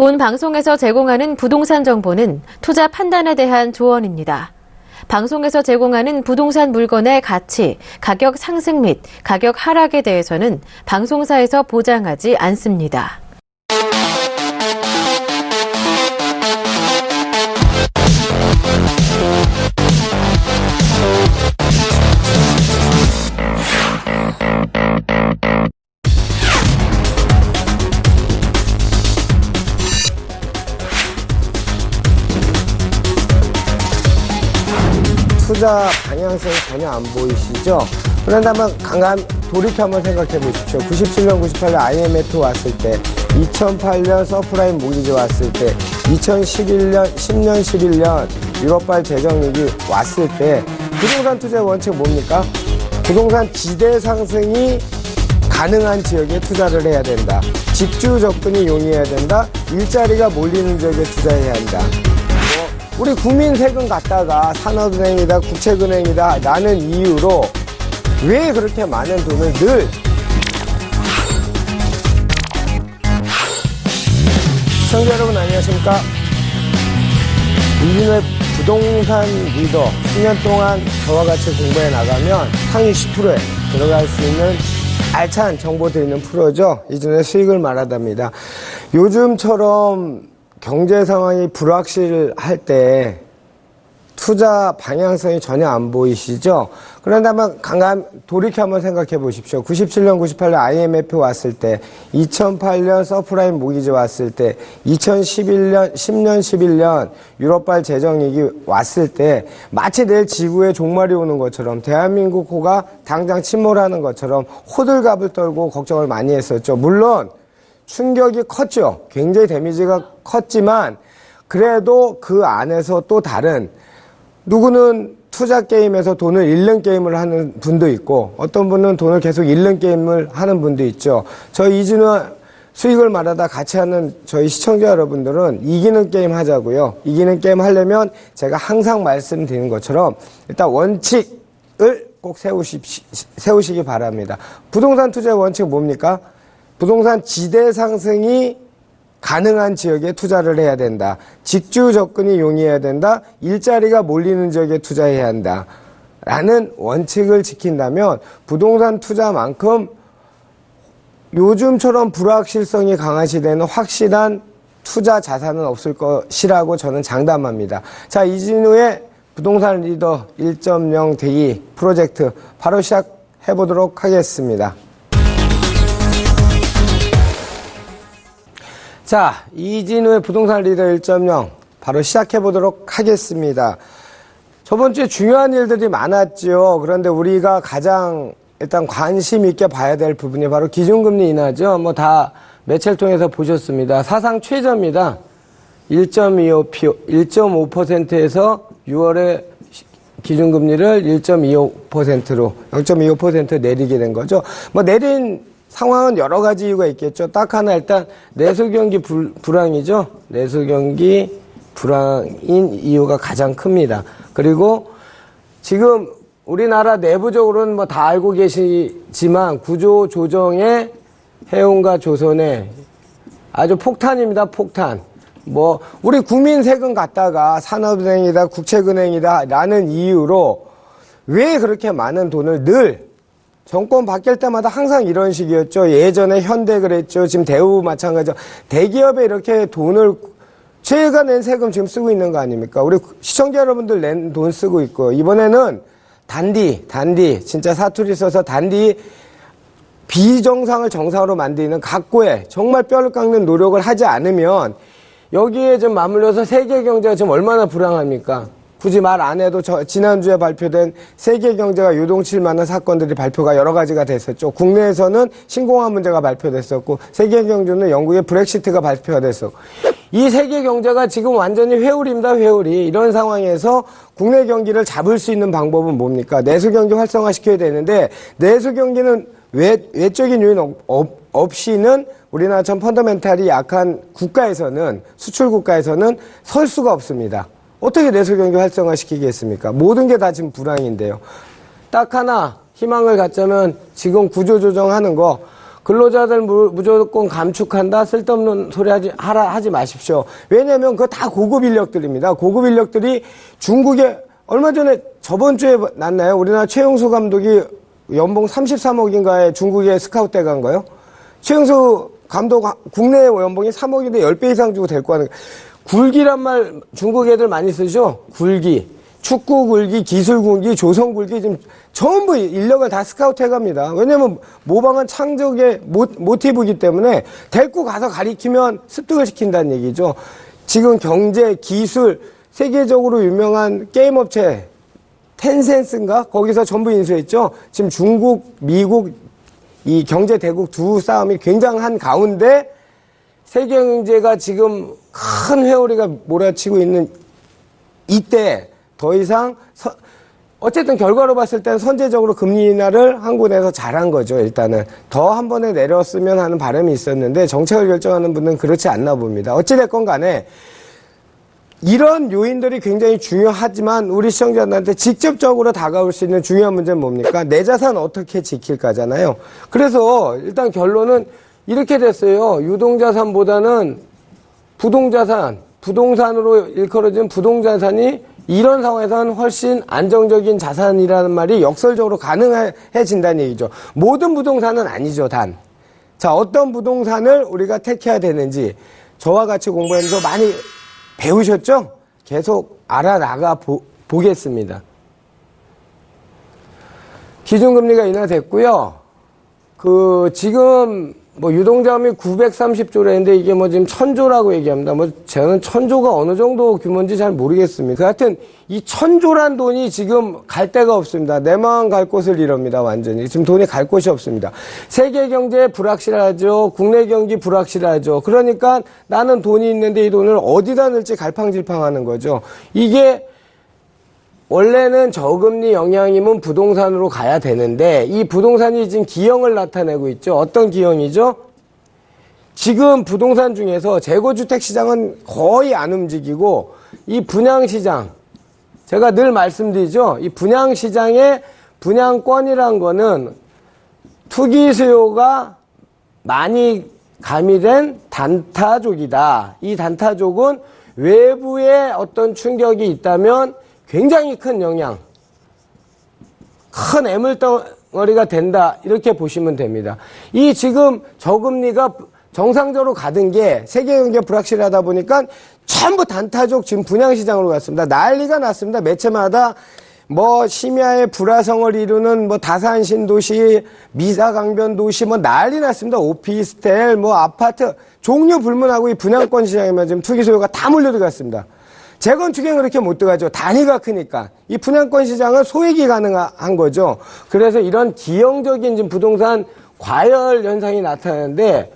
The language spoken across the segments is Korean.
본 방송에서 제공하는 부동산 정보는 투자 판단에 대한 조언입니다. 방송에서 제공하는 부동산 물건의 가치, 가격 상승 및 가격 하락에 대해서는 방송사에서 보장하지 않습니다. 투자 방향성이 전혀 안 보이시죠? 그런데 한번 강한 돌이켜 한번 생각해 보십시오. 97년, 98년 IMF 왔을 때, 2008년 서프라임 모기지 왔을 때, 2011년, 10년, 11년 유럽발 재정위기 왔을 때 부동산 투자의 원칙은 뭡니까? 부동산 지대 상승이 가능한 지역에 투자를 해야 된다. 직주 접근이 용이해야 된다. 일자리가 몰리는 지역에 투자해야 한다. 우리 국민 세금 갖다가 산업은행이다, 국책은행이다 라는 이유로 왜 그렇게 많은 돈을 늘 시청자 여러분 안녕하십니까? 이진우의 부동산 리더 10년 동안 저와 같이 공부해 나가면 상위 10%에 들어갈 수 있는 알찬 정보 드리는 프로죠. 이진우의 수익을 말하답니다. 요즘처럼 경제 상황이 불확실할 때 투자 방향성이 전혀 안 보이시죠? 그런데 한번 강한 돌이켜 한번 생각해 보십시오. 97년, 98년 IMF 왔을 때, 2008년 서프라임 모기지 왔을 때, 2011년, 10년, 11년 유럽발 재정위기 왔을 때 마치 내일 지구에 종말이 오는 것처럼 대한민국 호가 당장 침몰하는 것처럼 호들갑을 떨고 걱정을 많이 했었죠. 물론 충격이 컸죠. 굉장히 데미지가 컸지만 그래도 그 안에서 또 다른 누구는 투자 게임에서 돈을 잃는 게임을 하는 분도 있고 어떤 분은 돈을 계속 잃는 게임을 하는 분도 있죠. 저희 이진우 수익을 말하다 같이 하는 저희 시청자 여러분들은 이기는 게임 하자고요. 이기는 게임 하려면 제가 항상 말씀드리는 것처럼 일단 원칙을 꼭 세우시기 바랍니다. 부동산 투자의 원칙은 뭡니까? 부동산 지대 상승이 가능한 지역에 투자를 해야 된다. 직주 접근이 용이해야 된다. 일자리가 몰리는 지역에 투자해야 한다. 라는 원칙을 지킨다면 부동산 투자만큼 요즘처럼 불확실성이 강한 시대는 확실한 투자 자산은 없을 것이라고 저는 장담합니다. 자, 이진우의 부동산 리더 1.0 대기 프로젝트 바로 시작해 보도록 하겠습니다. 자, 이진우의 부동산 리더 1.0 바로 시작해 보도록 하겠습니다. 저번 주에 중요한 일들이 많았죠. 그런데 우리가 가장 일단 관심 있게 봐야 될 부분이 바로 기준금리 인하죠. 뭐 다 매체를 통해서 보셨습니다. 사상 최저입니다. 1.5%에서 6월에 기준금리를 1.25%로 0.25% 내리게 된 거죠. 뭐 내린 상황은 여러 가지 이유가 있겠죠. 딱 하나 일단 내수경기 불황이죠. 내수경기 불황인 이유가 가장 큽니다. 그리고 지금 우리나라 내부적으로는 뭐 다 알고 계시지만 구조조정의 해운과 조선의 아주 폭탄입니다. 폭탄. 뭐 우리 국민 세금 갖다가 산업은행이다, 국책은행이다 라는 이유로 왜 그렇게 많은 돈을 늘 정권 바뀔 때마다 항상 이런 식이었죠. 예전에 현대 그랬죠. 지금 대우 마찬가지죠. 대기업에 이렇게 돈을 저희가 낸 세금 지금 쓰고 있는 거 아닙니까? 우리 시청자 여러분들 낸 돈 쓰고 있고 이번에는 단디 진짜 사투리 써서 단디 비정상을 정상으로 만드는 각고의 정말 뼈를 깎는 노력을 하지 않으면 여기에 좀 맞물려서 세계 경제가 지금 얼마나 불황합니까? 굳이 말 안 해도 지난주에 발표된 세계 경제가 요동칠 만한 사건들이 발표가 여러 가지가 됐었죠. 국내에서는 신공항 문제가 발표됐었고 세계 경제는 영국의 브렉시트가 발표가 됐었고 이 세계 경제가 지금 완전히 회오리입니다. 회오리. 이런 상황에서 국내 경기를 잡을 수 있는 방법은 뭡니까? 내수 경기 활성화시켜야 되는데 내수 경기는 외적인 요인 없이는 우리나라처럼 펀더멘탈이 약한 국가에서는 수출 국가에서는 설 수가 없습니다. 어떻게 내수경기 활성화시키겠습니까? 모든 게 다 지금 불황인데요. 딱 하나 희망을 갖자면 지금 구조조정하는 거 근로자들 무조건 감축한다. 쓸데없는 소리 하지 마십시오. 왜냐하면 그거 다 고급 인력들입니다. 고급 인력들이 중국에 얼마 전에 저번 주에 났나요? 우리나라 최용수 감독이 연봉 33억인가에 중국에 스카우트 간 거요? 최용수 감독 국내 연봉이 3억인데 10배 이상 주고 데리고 가는 거예요. 굴기란 말 중국 애들 많이 쓰죠? 굴기. 축구 굴기, 기술 굴기, 조선 굴기 지금 전부 인력을 다 스카우트 해갑니다. 왜냐면 모방은 창작의 모티브이기 때문에 데리고 가서 가리키면 습득을 시킨다는 얘기죠. 지금 경제, 기술, 세계적으로 유명한 게임 업체 텐센스인가? 거기서 전부 인수했죠. 지금 중국, 미국 이 경제 대국 두 싸움이 굉장한 가운데 세계 경제가 지금 큰 회오리가 몰아치고 있는 이때 더 이상 어쨌든 결과로 봤을 때는 선제적으로 금리 인하를 한국에서 잘한 거죠. 일단은 더 한 번에 내렸으면 하는 바람이 있었는데 정책을 결정하는 분은 그렇지 않나 봅니다. 어찌됐건 간에 이런 요인들이 굉장히 중요하지만 우리 시청자들한테 직접적으로 다가올 수 있는 중요한 문제는 뭡니까? 내 자산 어떻게 지킬까잖아요. 그래서 일단 결론은 이렇게 됐어요. 유동자산보다는 부동산으로 일컬어진 부동자산이 이런 상황에서는 훨씬 안정적인 자산이라는 말이 역설적으로 가능해진다는 얘기죠. 모든 부동산은 아니죠, 단. 자, 어떤 부동산을 우리가 택해야 되는지 저와 같이 공부하면서 많이 배우셨죠? 계속 알아나가 보겠습니다. 기준금리가 인하됐고요. 지금 유동자금이 930조라는데 이게 지금 1000조라고 얘기합니다. 저는 1000조가 어느 정도 규모인지 잘 모르겠습니다. 하여튼 이 1000조란 돈이 지금 갈 데가 없습니다. 내 마음 갈 곳을 잃습니다. 완전히. 지금 돈이 갈 곳이 없습니다. 세계 경제 불확실하죠. 국내 경기 불확실하죠. 그러니까 나는 돈이 있는데 이 돈을 어디다 넣을지 갈팡질팡하는 거죠. 이게 원래는 저금리 영향이면 부동산으로 가야 되는데 이 부동산이 지금 기형을 나타내고 있죠. 어떤 기형이죠? 지금 부동산 중에서 재고주택 시장은 거의 안 움직이고 이 분양시장, 제가 늘 말씀드리죠. 이 분양시장의 분양권이란 거는 투기 수요가 많이 가미된 단타족이다. 이 단타족은 외부의 어떤 충격이 있다면 굉장히 큰 영향, 큰 애물덩어리가 된다. 이렇게 보시면 됩니다. 이 지금 저금리가 정상적으로 가던 게 세계 경제 불확실하다 보니까 전부 단타족 지금 분양시장으로 갔습니다. 난리가 났습니다. 매체마다 심야의 불화성을 이루는 다산 신도시, 미사 강변 도시 난리 났습니다. 오피스텔, 아파트 종류 불문하고 이 분양권 시장에만 지금 투기 소요가 다 몰려들어갔습니다. 재건축엔 그렇게 못 들어가죠. 단위가 크니까. 이 분양권 시장은 소액이 가능한 거죠. 그래서 이런 기형적인 지금 부동산 과열 현상이 나타나는데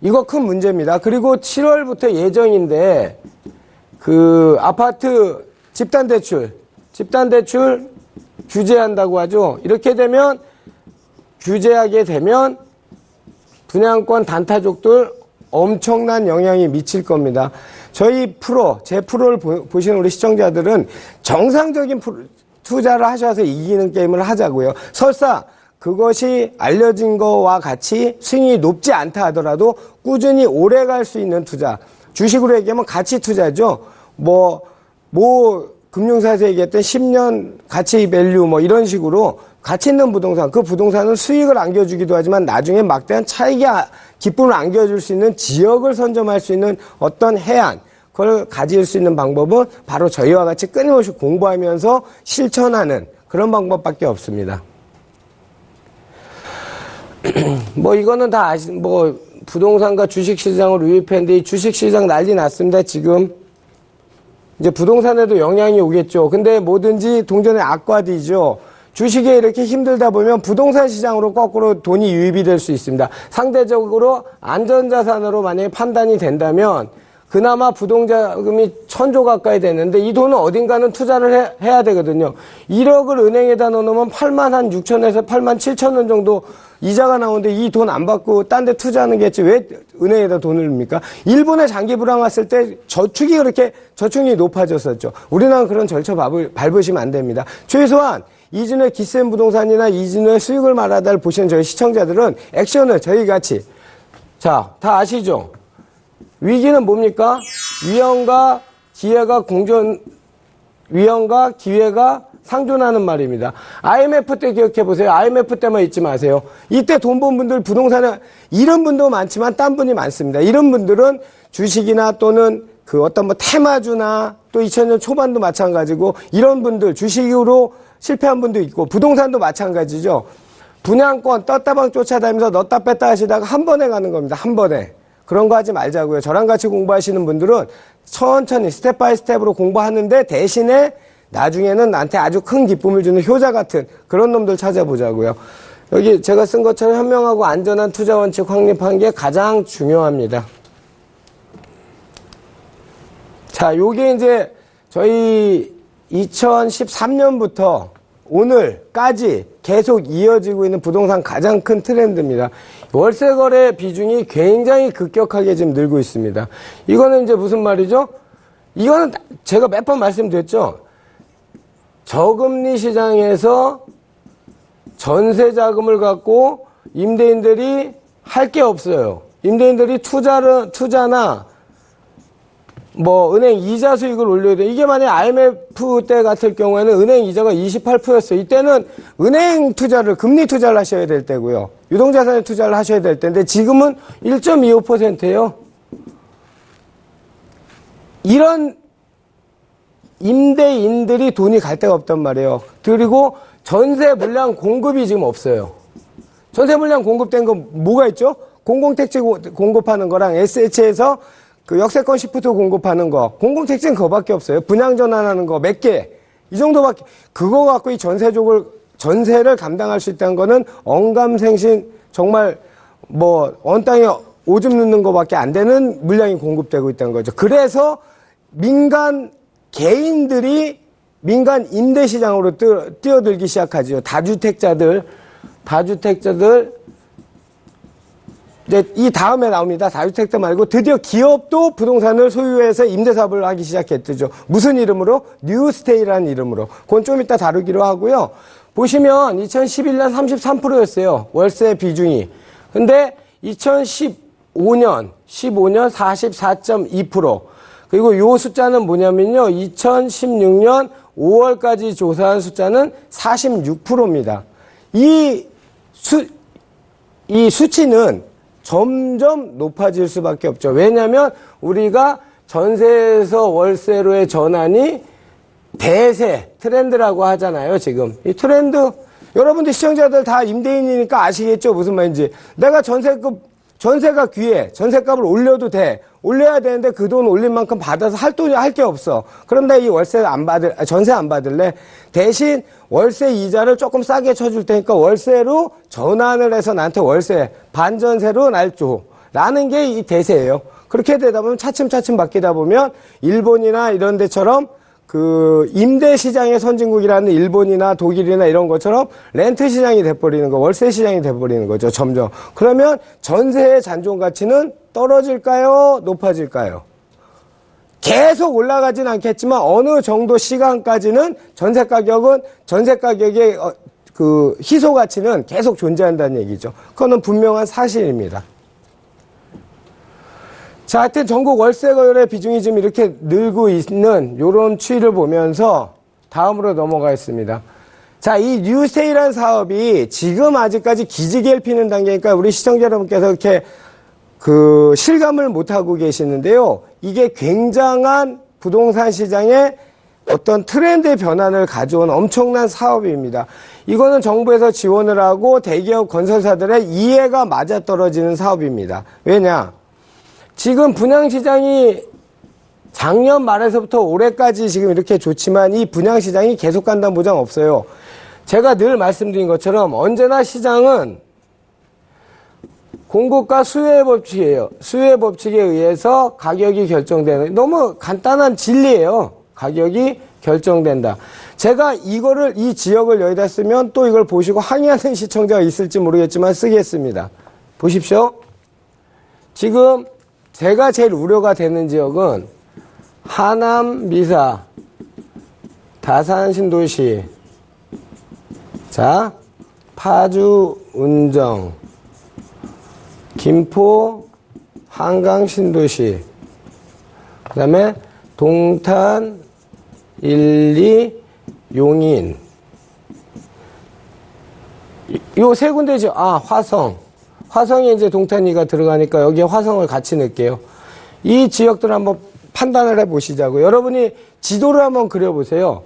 이거 큰 문제입니다. 그리고 7월부터 예정인데 아파트 집단대출 규제한다고 하죠. 이렇게 되면 규제하게 되면 분양권 단타족들 엄청난 영향이 미칠 겁니다. 제 프로를 보시는 우리 시청자들은 정상적인 투자를 하셔서 이기는 게임을 하자고요. 설사 그것이 알려진 거와 같이 수익이 높지 않다 하더라도 꾸준히 오래 갈 수 있는 투자. 주식으로 얘기하면 가치 투자죠. 금융사에서 얘기했던 10년 가치 밸류 이런 식으로 가치 있는 부동산, 그 부동산은 수익을 안겨주기도 하지만 나중에 막대한 기쁨을 안겨줄 수 있는 지역을 선점할 수 있는 어떤 해안, 그걸 가질 수 있는 방법은 바로 저희와 같이 끊임없이 공부하면서 실천하는 그런 방법밖에 없습니다. 이거는 다 부동산과 주식시장을 유입했는데 이 주식시장 난리 났습니다, 지금. 이제 부동산에도 영향이 오겠죠. 근데 뭐든지 동전의 악과디죠. 주식에 이렇게 힘들다 보면 부동산 시장으로 거꾸로 돈이 유입이 될 수 있습니다. 상대적으로 안전자산으로 만약에 판단이 된다면 그나마 부동자금이 1000조 가까이 되는데 이 돈은 어딘가는 투자를 해야 되거든요. 1억을 은행에다 넣어놓으면 86,000에서 87,000원 정도 이자가 나오는데 이 돈 안 받고 딴 데 투자하는 게 왜 은행에다 돈을 넣습니까? 일본의 장기 불황 왔을 때 저축이 높아졌었죠. 우리나라는 그런 절차 밟으시면 안 됩니다. 최소한 이진우의 기센 부동산이나 이진우의 수익을 말하다를 보시는 저희 시청자들은 액션을 저희 같이 자, 다 아시죠? 위기는 뭡니까? 위험과 기회가 상존하는 말입니다. IMF 때 기억해 보세요. IMF 때만 잊지 마세요. 이때 돈 번 분들 부동산에 이런 분도 많지만 딴 분이 많습니다. 이런 분들은 주식이나 또는 그 어떤 뭐 테마주나 또 2000년 초반도 마찬가지고 이런 분들 주식으로 실패한 분도 있고 부동산도 마찬가지죠. 분양권 떴다방 쫓아다니면서 넣었다 뺐다 하시다가 한 번에 가는 겁니다. 한 번에. 그런 거 하지 말자고요. 저랑 같이 공부하시는 분들은 천천히 스텝 바이 스텝으로 공부하는데 대신에 나중에는 나한테 아주 큰 기쁨을 주는 효자 같은 그런 놈들 찾아보자고요. 여기 제가 쓴 것처럼 현명하고 안전한 투자 원칙 확립한 게 가장 중요합니다. 자, 요게 이제 저희 2013년부터 오늘까지 계속 이어지고 있는 부동산 가장 큰 트렌드입니다. 월세 거래 비중이 굉장히 급격하게 지금 늘고 있습니다. 이거는 이제 무슨 말이죠? 이거는 제가 몇 번 말씀드렸죠? 저금리 시장에서 전세 자금을 갖고 임대인들이 할 게 없어요. 임대인들이 투자나 뭐 은행 이자 수익을 올려야 돼. 이게 만약 IMF 때 같을 경우에는 은행 이자가 28%였어요. 이때는 은행 투자를 금리 투자를 하셔야 될 때고요. 유동자산에 투자를 하셔야 될 때인데 지금은 1.25%예요. 이런 임대인들이 돈이 갈 데가 없단 말이에요. 그리고 전세 물량 공급이 지금 없어요. 전세 물량 공급된 거 뭐가 있죠? 공공택지 공급하는 거랑 SH에서 그 역세권 시프트 공급하는 거, 공공택지는 그거밖에 없어요. 분양 전환하는 거 몇 개, 이 정도밖에. 그거 갖고 이 전세를 감당할 수 있다는 거는 언감생신 정말 뭐 언 땅에 오줌 넣는 거밖에 안 되는 물량이 공급되고 있다는 거죠. 그래서 민간 개인들이 민간 임대 시장으로 뛰어들기 시작하죠. 다주택자들 이제 이 다음에 나옵니다. 다주택자 말고 드디어 기업도 부동산을 소유해서 임대사업을 하기 시작했죠. 무슨 이름으로? 뉴스테이라는 이름으로. 그건 좀 이따 다루기로 하고요. 보시면 2011년 33%였어요. 월세 비중이. 근데 2015년 44.2%. 그리고 요 숫자는 뭐냐면요. 2016년 5월까지 조사한 숫자는 46%입니다. 이 수치는 점점 높아질 수밖에 없죠. 왜냐하면 우리가 전세에서 월세로의 전환이 대세, 트렌드라고 하잖아요, 지금. 이 트렌드, 여러분들 시청자들 다 임대인이니까 아시겠죠? 무슨 말인지. 내가 전세가 귀해. 전세값을 올려도 돼. 올려야 되는데 그 돈 올린 만큼 받아서 할 게 없어. 그럼 나 이 전세 안 받을래? 대신 월세 이자를 조금 싸게 쳐줄 테니까 월세로 전환을 해서 나한테 월세, 반전세로 날 줘. 라는 게 이 대세예요. 그렇게 되다 보면 차츰차츰 바뀌다 보면 일본이나 이런 데처럼 그 임대 시장의 선진국이라는 일본이나 독일이나 이런 것처럼 렌트 시장이 돼버리는 거, 월세 시장이 돼버리는 거죠, 점점. 그러면 전세의 잔존 가치는 떨어질까요? 높아질까요? 계속 올라가진 않겠지만 어느 정도 시간까지는 전세 가격의 그 희소 가치는 계속 존재한다는 얘기죠. 그거는 분명한 사실입니다. 자, 하여튼 전국 월세 거래 비중이 지금 이렇게 늘고 있는 요런 추이를 보면서 다음으로 넘어가겠습니다. 자, 이 뉴스테이라는 사업이 지금 아직까지 기지개를 피는 단계니까 우리 시청자 여러분께서 이렇게 그 실감을 못하고 계시는데요. 이게 굉장한 부동산 시장에 어떤 트렌드의 변화를 가져온 엄청난 사업입니다. 이거는 정부에서 지원을 하고 대기업 건설사들의 이해가 맞아떨어지는 사업입니다. 왜냐? 지금 분양시장이 작년 말에서부터 올해까지 지금 이렇게 좋지만 이 분양시장이 계속 간다는 보장 없어요. 제가 늘 말씀드린 것처럼 언제나 시장은 공급과 수요의 법칙이에요. 수요의 법칙에 의해서 가격이 결정되는, 너무 간단한 진리예요. 가격이 결정된다. 제가 이 지역을 여기다 쓰면 또 이걸 보시고 항의하는 시청자가 있을지 모르겠지만 쓰겠습니다. 보십시오. 지금 제가 제일 우려가 되는 지역은 하남, 미사, 다산 신도시, 자, 파주, 운정, 김포, 한강, 신도시, 그 다음에 동탄, 1, 2, 용인. 요 세 군데죠. 아, 화성. 화성에 이제 동탄이가 들어가니까 여기에 화성을 같이 넣을게요. 이 지역들을 한번 판단을 해 보시자고요. 여러분이 지도를 한번 그려보세요.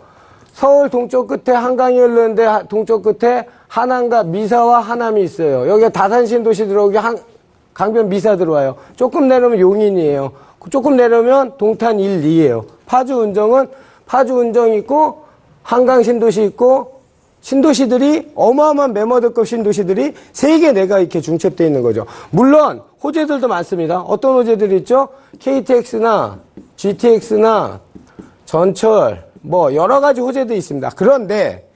서울 동쪽 끝에 한강이 흐르는데 동쪽 끝에 한남과 미사와 하남이 있어요. 여기가 다산신도시 들어오기 강변 미사 들어와요. 조금 내려오면 용인이에요. 조금 내려오면 동탄 1, 2예요. 파주 운정은 파주 운정 있고 한강 신도시 있고 신도시들이 어마어마한 메머드급 신도시들이 3개, 4가 이렇게 중첩되어 있는 거죠. 물론 호재들도 많습니다. 어떤 호재들이 있죠? KTX나 GTX나 전철 뭐 여러 가지 호재들이 있습니다. 그런데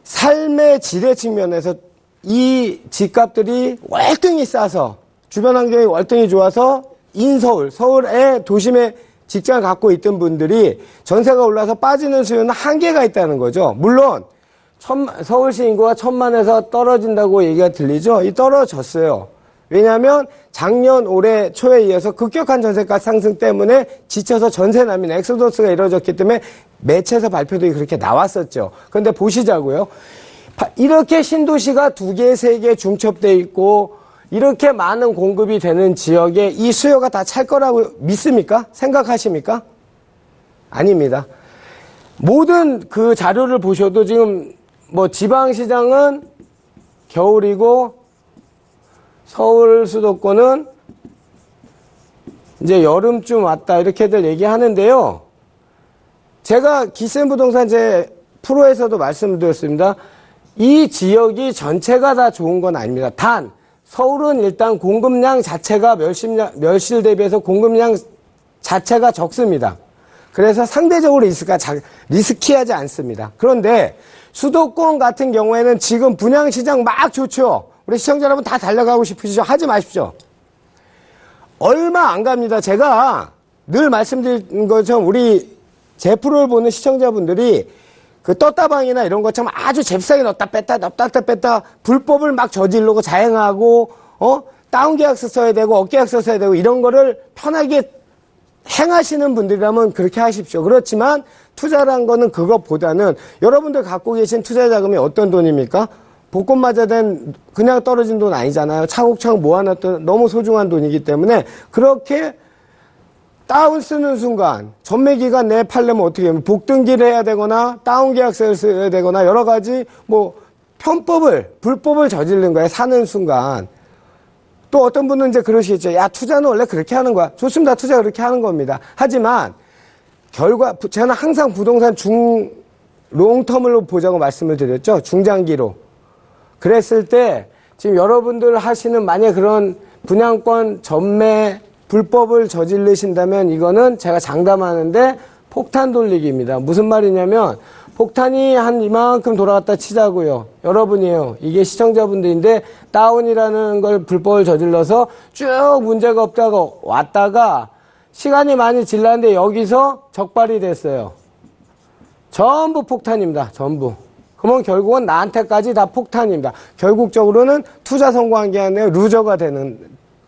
삶의 질의 측면에서 이 집값들이 월등히 싸서 주변 환경이 월등히 좋아서 인서울, 서울의 도심에 직장을 갖고 있던 분들이 전세가 올라서 빠지는 수요는 한계가 있다는 거죠. 물론 서울시 인구가 1000만에서 떨어진다고 얘기가 들리죠. 이 떨어졌어요. 왜냐하면 작년 올해 초에 이어서 급격한 전세가 상승 때문에 지쳐서 전세난민 엑소더스가 이루어졌기 때문에 매체에서 발표도 그렇게 나왔었죠. 그런데 보시자고요. 이렇게 신도시가 2개, 3개 중첩되어 있고 이렇게 많은 공급이 되는 지역에 이 수요가 다 찰 거라고 믿습니까? 생각하십니까? 아닙니다. 모든 그 자료를 보셔도 지금 뭐 지방시장은 겨울이고 서울 수도권은 이제 여름쯤 왔다 이렇게들 얘기하는데요. 제가 기센 부동산 제 프로에서도 말씀드렸습니다. 이 지역이 전체가 다 좋은 건 아닙니다. 단 서울은 일단 공급량 자체가 멸실 대비해서 공급량 자체가 적습니다. 그래서 상대적으로 리스키하지 않습니다. 그런데 수도권 같은 경우에는 지금 분양시장 막 좋죠. 우리 시청자 여러분 다 달려가고 싶으시죠? 하지 마십시오. 얼마 안 갑니다. 제가 늘 말씀드린 것처럼 우리 제 프로를 보는 시청자분들이 그 떴다방이나 이런 것처럼 아주 잽싸게 넣었다 뺐다 불법을 막 저지르고 자행하고 다운계약서 써야 되고 업계약서 써야 되고 이런 거를 편하게 행하시는 분들이라면 그렇게 하십시오. 그렇지만 투자란 거는 그것보다는 여러분들 갖고 계신 투자 자금이 어떤 돈입니까? 복권 맞아된 그냥 떨어진 돈 아니잖아요. 차곡차곡 모아놨던 너무 소중한 돈이기 때문에 그렇게 다운 쓰는 순간 전매 기간 내에 팔려면 어떻게 하면 복등기를 해야 되거나 다운 계약서를 써야 되거나 여러 가지 뭐 불법을 저지른 거예요. 사는 순간. 또 어떤 분은 이제 그러시겠죠. 야, 투자는 원래 그렇게 하는 거야. 좋습니다. 투자 그렇게 하는 겁니다. 하지만 저는 항상 부동산 롱텀으로 보자고 말씀을 드렸죠. 중장기로. 그랬을 때 지금 여러분들 하시는 만약 그런 분양권 전매 불법을 저지르신다면 이거는 제가 장담하는데 폭탄 돌리기입니다. 무슨 말이냐면 폭탄이 한 이만큼 돌아갔다 치자고요. 여러분이에요. 이게 시청자분들인데 다운이라는 걸 불법을 저질러서 쭉 문제가 없다가 왔다가 시간이 많이 지났는데 여기서 적발이 됐어요. 전부 폭탄입니다. 전부. 그러면 결국은 나한테까지 다 폭탄입니다. 결국적으로는 투자 성공한 게 아니라 루저가 되는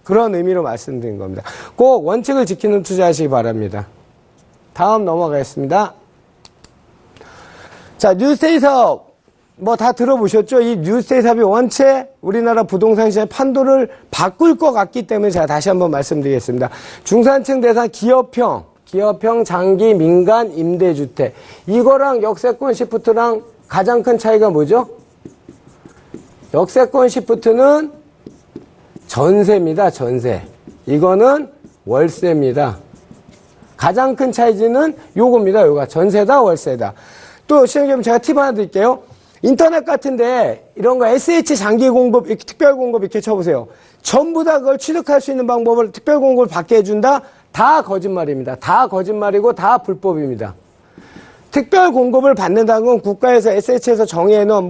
그런 의미로 말씀드린 겁니다. 꼭 원칙을 지키는 투자하시기 바랍니다. 다음 넘어가겠습니다. 자, 뉴스테이 사업 뭐 다 들어보셨죠? 이 뉴스테이 사업이 원체 우리나라 부동산 시장의 판도를 바꿀 것 같기 때문에 제가 다시 한번 말씀드리겠습니다. 중산층 대상 기업형 장기 민간 임대주택 이거랑 역세권 시프트랑 가장 큰 차이가 뭐죠? 역세권 시프트는 전세입니다. 전세. 이거는 월세입니다. 가장 큰 차이는 요겁니다. 요가 전세다 월세다. 또 시청자분 제가 팁 하나 드릴게요. 인터넷 같은데 이런 거 SH 장기 공급, 이렇게 특별 공급 이렇게 쳐보세요. 전부 다 그걸 취득할 수 있는 방법을 특별 공급을 받게 해준다? 다 거짓말입니다. 다 거짓말이고 다 불법입니다. 특별 공급을 받는다는 건 국가에서 SH에서 정해놓은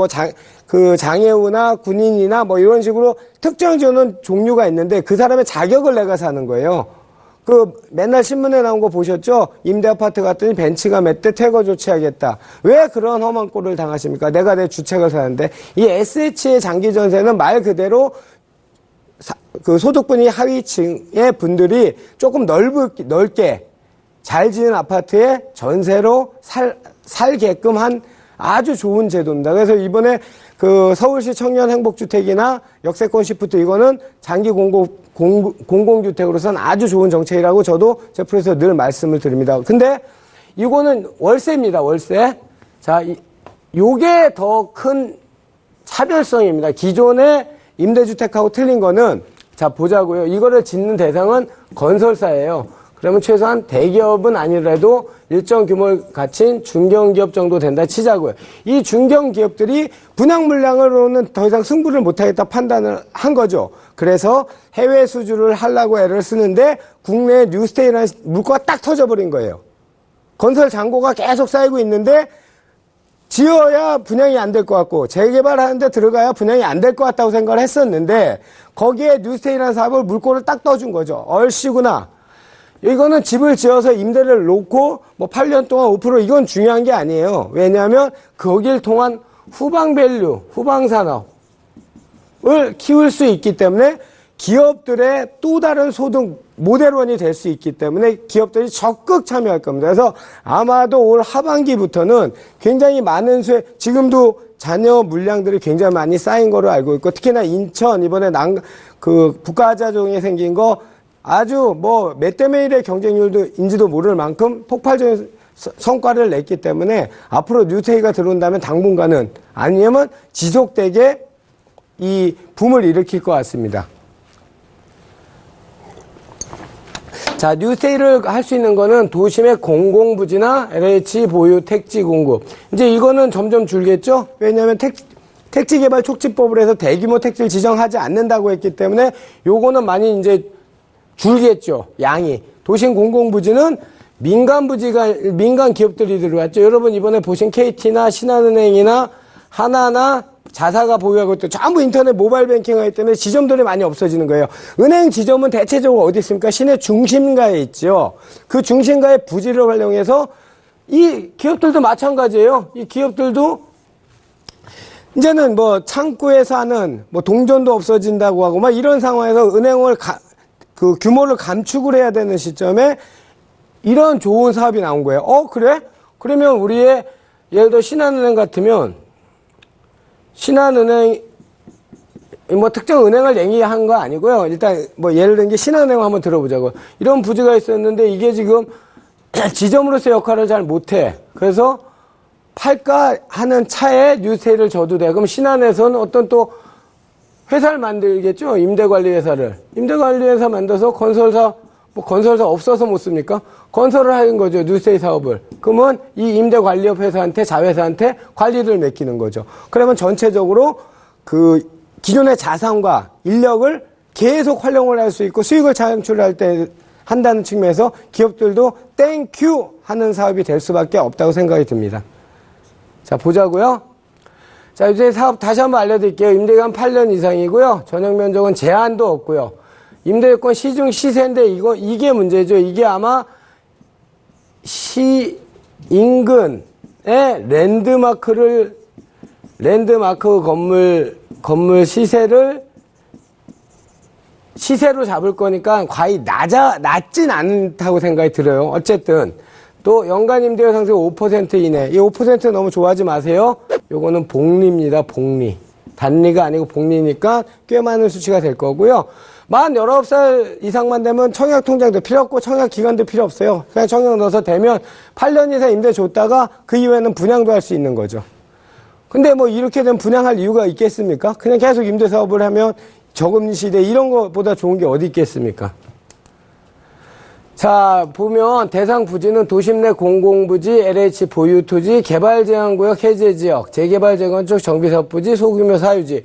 그 장애우나 군인이나 뭐 이런 식으로 특정 지원은 종류가 있는데 그 사람의 자격을 내가 사는 거예요. 맨날 신문에 나온 거 보셨죠? 임대 아파트 갔더니 벤츠가 몇 대 퇴거 조치하겠다. 왜 그런 험한 꼴을 당하십니까? 내가 내 주택을 사는데. 이 SH의 장기 전세는 말 그대로 소득분이 하위층의 분들이 조금 넓게 잘 지은 아파트에 전세로 살게끔 한 아주 좋은 제도입니다. 그래서 이번에 서울시 청년 행복주택이나 역세권 시프트 이거는 장기 공공주택으로서는 아주 좋은 정책이라고 저도 제 프로에서 늘 말씀을 드립니다. 근데 이거는 월세입니다. 월세. 자, 요게 더 큰 차별성입니다. 기존의 임대주택하고 틀린 거는 자, 보자고요. 이거를 짓는 대상은 건설사예요. 그러면 최소한 대기업은 아니더라도 일정 규모를 갖춘 중견기업 정도 된다 치자고요. 이 중견기업들이 분양 물량으로는 더 이상 승부를 못하겠다 판단을 한 거죠. 그래서 해외 수주를 하려고 애를 쓰는데 국내 뉴스테이라는 물꼬가 딱 터져버린 거예요. 건설 잔고가 계속 쌓이고 있는데 지어야 분양이 안 될 것 같고 재개발하는데 들어가야 분양이 안 될 것 같다고 생각을 했었는데 거기에 뉴스테이라는 사업을 물꼬를 딱 떠준 거죠. 얼씨구나. 이거는 집을 지어서 임대를 놓고 8년 동안 5% 이건 중요한 게 아니에요. 왜냐하면 거길 통한 후방밸류, 후방산업을 키울 수 있기 때문에 기업들의 또 다른 소득 모델원이 될 수 있기 때문에 기업들이 적극 참여할 겁니다. 그래서 아마도 올 하반기부터는 굉장히 많은 지금도 잔여 물량들이 굉장히 많이 쌓인 거로 알고 있고 특히나 인천 이번에 북가자종에 생긴 거 아주 몇 대 매일의 경쟁률인지도 모를 만큼 폭발적인 성과를 냈기 때문에 앞으로 뉴스테이가 들어온다면 당분간은 아니면 지속되게 이 붐을 일으킬 것 같습니다. 자, 뉴스테이를 할 수 있는 거는 도심의 공공부지나 LH 보유 택지 공급. 이제 이거는 점점 줄겠죠? 왜냐하면 택지개발 촉진법을 해서 대규모 택지를 지정하지 않는다고 했기 때문에 요거는 많이 이제 줄겠죠. 양이. 도심 공공부지는 민간 기업들이 들어왔죠. 여러분 이번에 보신 KT나 신한은행이나 하나나 자사가 보유하고 있고 전부 인터넷 모바일 뱅킹 하기 때문에 지점들이 많이 없어지는 거예요. 은행 지점은 대체적으로 어디 있습니까? 시내 중심가에 있죠. 그 중심가의 부지를 활용해서 이 기업들도 마찬가지예요. 이 기업들도 이제는 창구에서 하는 동전도 없어진다고 하고 이런 상황에서 은행을 규모를 감축을 해야 되는 시점에 이런 좋은 사업이 나온 거예요. 그래? 그러면 우리의 예를 들어 신한은행 같으면 신한은행 특정 은행을 얘기한 거 아니고요. 일단 예를 든 게 신한은행 한번 들어보자고요. 이런 부지가 있었는데 이게 지금 지점으로서 역할을 잘 못해. 그래서 팔까 하는 차에 뉴스테이를 줘도 돼. 그럼 신한에서는 어떤 또 회사를 만들겠죠. 임대관리회사를. 임대관리회사 만들어서 건설사 없어서 못 씁니까? 건설을 하는 거죠. 뉴스테이 사업을. 그러면 이 임대관리업 회사한테, 자회사한테 관리를 맡기는 거죠. 그러면 전체적으로 기존의 자산과 인력을 계속 활용을 할 수 있고 수익을 창출할 때 한다는 측면에서 기업들도 땡큐 하는 사업이 될 수밖에 없다고 생각이 듭니다. 자, 보자고요. 자, 이제 사업 다시 한번 알려드릴게요. 임대기간 8년 이상이고요. 전용 면적은 제한도 없고요. 임대권 시중 시세인데 이게 문제죠. 이게 아마 시 인근의 랜드마크 건물 시세로 잡을 거니까 과히 낮진 않다고 생각이 들어요. 어쨌든 또 연간 임대료 상승 5% 이내. 이 5% 너무 좋아하지 마세요. 요거는 복리입니다. 복리. 단리가 아니고 복리니까 꽤 많은 수치가 될 거고요. 만 19살 이상만 되면 청약 통장도 필요 없고 청약 기간도 필요 없어요. 그냥 청약 넣어서 되면 8년 이상 임대 줬다가 그 이후에는 분양도 할 수 있는 거죠. 근데 이렇게 되면 분양할 이유가 있겠습니까? 그냥 계속 임대 사업을 하면 저금리 시대 이런 것보다 좋은 게 어디 있겠습니까? 자, 보면 대상 부지는 도심 내 공공부지, LH 보유토지, 개발제한구역 해제지역, 재개발 재건축 정비사업부지, 소규모 사유지.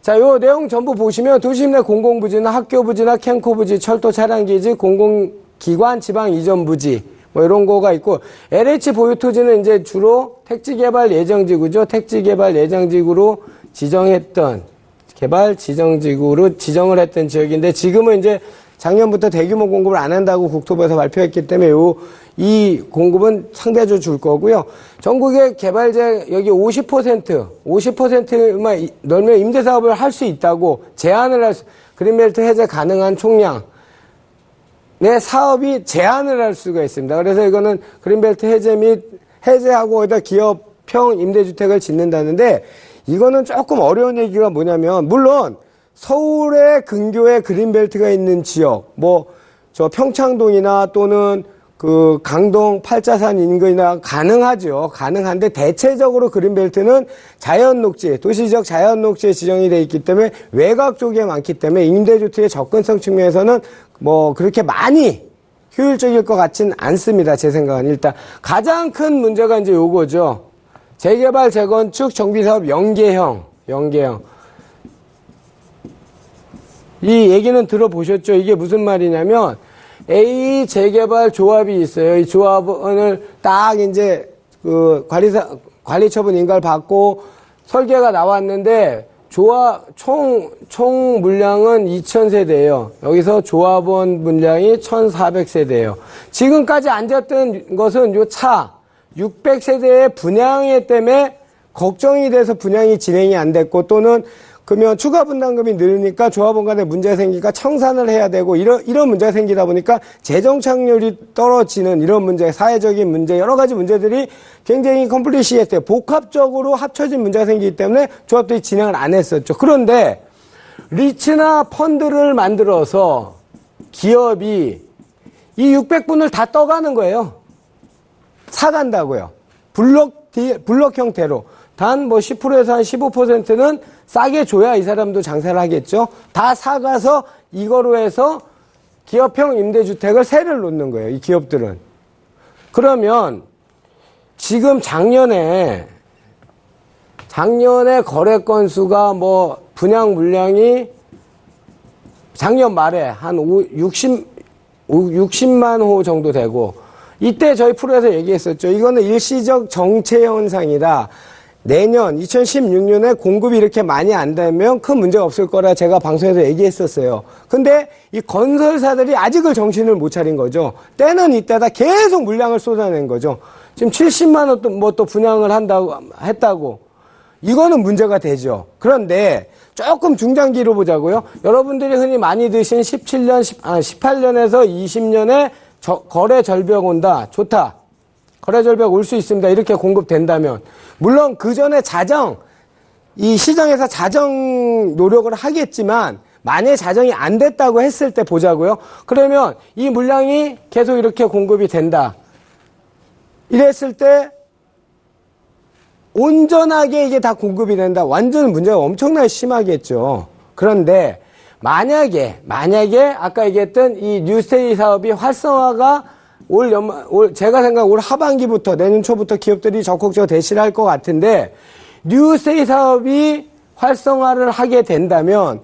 자, 요 내용 전부 보시면 도심 내 공공부지는 학교부지나 캠코부지, 철도 차량기지, 공공기관 지방 이전부지 이런 거가 있고 LH 보유토지는 이제 주로 택지개발 예정지구죠. 택지개발 예정지구로 개발 지정지구로 지정을 했던 지역인데 지금은 이제 작년부터 대규모 공급을 안 한다고 국토부에서 발표했기 때문에 이 공급은 상대적으로 줄 거고요. 전국의 개발자 여기 50%만 넣으면 임대사업을 할 수 있다고 제한을 그린벨트 해제 가능한 총량 내 사업이 제한을 할 수가 있습니다. 그래서 이거는 그린벨트 해제 및 해제하고 거기다 기업형 임대주택을 짓는다는데 이거는 조금 어려운 얘기가 뭐냐면 물론 서울의 근교에 그린벨트가 있는 지역 저 평창동이나 또는 그 강동 팔자산 인근이나 가능하죠. 가능한데 대체적으로 그린벨트는 자연녹지, 도시적 자연녹지에 지정이 되어 있기 때문에 외곽 쪽에 많기 때문에 임대주택의 접근성 측면에서는 그렇게 많이 효율적일 것 같진 않습니다. 제 생각은. 일단 가장 큰 문제가 이제 요거죠. 재개발, 재건축, 정비사업 연계형. 이 얘기는 들어보셨죠? 이게 무슨 말이냐면 A 재개발 조합이 있어요. 이 조합을 딱 이제 그 관리처분 인가를 받고 설계가 나왔는데 총 물량은 2,000세대예요. 여기서 조합원 물량이 1,400세대예요. 지금까지 앉았던 것은 요 차 600세대의 분양에 때문에 걱정이 돼서 분양이 진행이 안 됐고 또는 그러면 추가 분담금이 늘으니까 조합원 간에 문제가 생기니까 청산을 해야 되고 이런 문제가 생기다 보니까 재정 착률이 떨어지는 이런 문제, 사회적인 문제, 여러 가지 문제들이 굉장히 컴플리시했어요. 복합적으로 합쳐진 문제가 생기기 때문에 조합들이 진행을 안 했었죠. 그런데 리츠나 펀드를 만들어서 기업이 이 600분을 다 떠가는 거예요. 사간다고요. 블록 형태로. 단 10%에서 한 15%는 싸게 줘야 이 사람도 장사를 하겠죠. 다 사가서 이거로 해서 기업형 임대주택을 세를 놓는 거예요. 이 기업들은. 그러면 지금 작년에 거래 건수가 분양 물량이 작년 말에 한 60만 호 정도 되고 이때 저희 프로에서 얘기했었죠. 이거는 일시적 정체 현상이다. 내년 2016년에 공급이 이렇게 많이 안 되면 큰 문제가 없을 거라 제가 방송에서 얘기했었어요. 근데 이 건설사들이 아직을 정신을 못 차린 거죠. 때는 이때다 계속 물량을 쏟아낸 거죠. 지금 70만 원 또 분양을 했다고. 이거는 문제가 되죠. 그런데 조금 중장기로 보자고요. 여러분들이 흔히 많이 드신 18년에서 20년에 거래 절벽 온다. 좋다. 거래 절벽 올 수 있습니다. 이렇게 공급된다면. 물론 그 전에 이 시장에서 자정 노력을 하겠지만 만약에 자정이 안 됐다고 했을 때 보자고요. 그러면 이 물량이 계속 이렇게 공급이 된다. 이랬을 때 온전하게 이게 다 공급이 된다. 완전 문제가 엄청나게 심하겠죠. 그런데 만약에 아까 얘기했던 이 뉴스테이 사업이 활성화가 제가 생각한 올 하반기부터 내년 초부터 기업들이 적극적으로 대시를 할 것 같은데 뉴스테이 사업이 활성화를 하게 된다면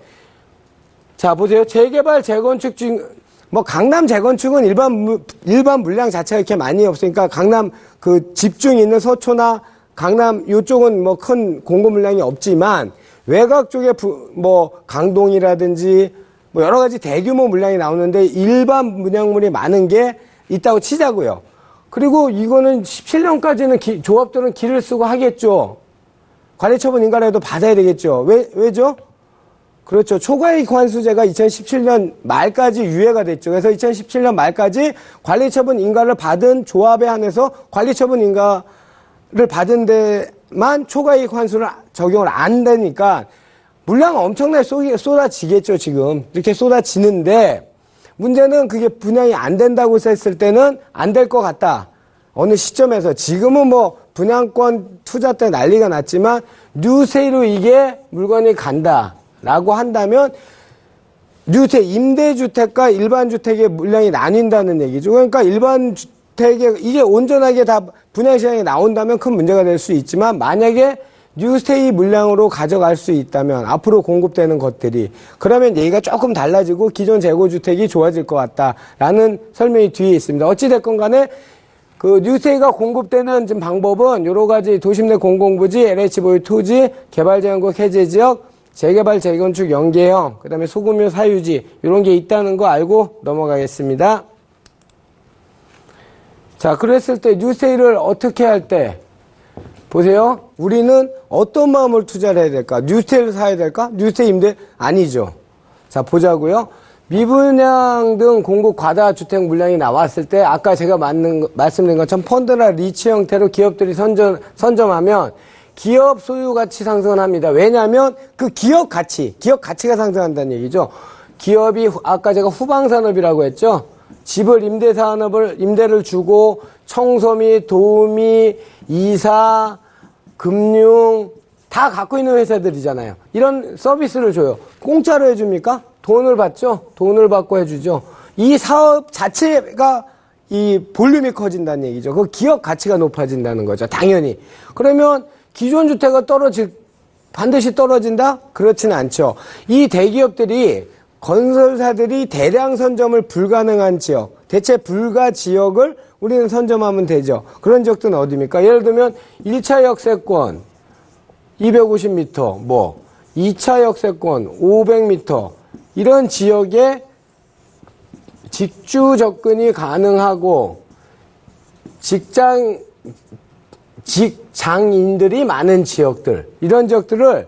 자 보세요. 재개발 재건축 중 강남 재건축은 일반 물량 자체가 이렇게 많이 없으니까 강남 그 집중 있는 서초나 강남 이쪽은 큰 공급 물량이 없지만 외곽 쪽에 강동이라든지 여러 가지 대규모 물량이 나오는데 일반 분양물이 많은 게 있다고 치자고요. 그리고 이거는 17년까지는 조합들은 길을 쓰고 하겠죠. 관리처분 인가라도 받아야 되겠죠. 왜죠? 그렇죠. 초과이익 환수제가 2017년 말까지 유예가 됐죠. 그래서 2017년 말까지 관리처분 인가를 받은 조합에 한해서 관리처분 인가를 받은 데만 초과이익 환수를 적용을 안 되니까 물량 엄청나게 쏟아지겠죠. 지금 이렇게 쏟아지는데 문제는 그게 분양이 안 된다고 했을 때는 안 될 것 같다. 어느 시점에서 지금은 분양권 투자 때 난리가 났지만 뉴세이로 이게 물건이 간다라고 한다면 임대주택과 일반주택의 물량이 나뉜다는 얘기죠. 그러니까 일반주택에 이게 온전하게 다 분양시장에 나온다면 큰 문제가 될 수 있지만 만약에 뉴스테이 물량으로 가져갈 수 있다면 앞으로 공급되는 것들이 그러면 얘기가 조금 달라지고 기존 재고주택이 좋아질 것 같다라는 설명이 뒤에 있습니다. 어찌됐건 간에 그 뉴스테이가 공급되는 지금 방법은 여러 가지 도심 내 공공부지, LH보유 토지, 개발제한국 해제지역, 재개발, 재건축, 연계형, 그 다음에 소금융 사유지 이런 게 있다는 거 알고 넘어가겠습니다. 자, 그랬을 때 뉴세일을 어떻게 할 때 보세요. 우리는 어떤 마음을 투자를 해야 될까? 뉴세일을 사야 될까? 뉴세일 임대? 아니죠. 자, 보자고요. 미분양 등 공급 과다 주택 물량이 나왔을 때 아까 제가 말씀드린 것처럼 펀드나 리츠 형태로 기업들이 선점하면 기업 소유 가치 상승을 합니다. 왜냐하면 그 기업 가치가 상승한다는 얘기죠. 기업이 아까 제가 후방산업이라고 했죠. 집을 임대를 주고 청소미, 도우미, 이사, 금융 다 갖고 있는 회사들이잖아요. 이런 서비스를 줘요. 공짜로 해줍니까? 돈을 받죠. 돈을 받고 해주죠. 이 사업 자체가 이 볼륨이 커진다는 얘기죠. 그 기업 가치가 높아진다는 거죠. 당연히. 그러면 기존 주택가 반드시 떨어진다? 그렇지는 않죠. 이 대기업들이 건설사들이 대량 선점을 불가능한 지역, 대체 불가 지역을 우리는 선점하면 되죠. 그런 지역들은 어디입니까? 예를 들면 1차 역세권 250m, 2차 역세권 500m 이런 지역에 직주 접근이 가능하고 직장인들이 많은 지역들, 이런 지역들을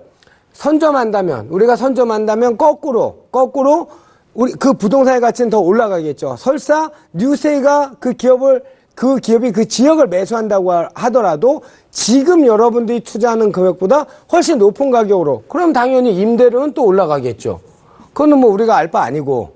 우리가 선점한다면 거꾸로 우리 그 부동산의 가치는 더 올라가겠죠. 설사 뉴세이가 그 기업이 그 지역을 매수한다고 하더라도 지금 여러분들이 투자하는 금액보다 훨씬 높은 가격으로, 그럼 당연히 임대료는 또 올라가겠죠. 그거는 뭐 우리가 알 바 아니고,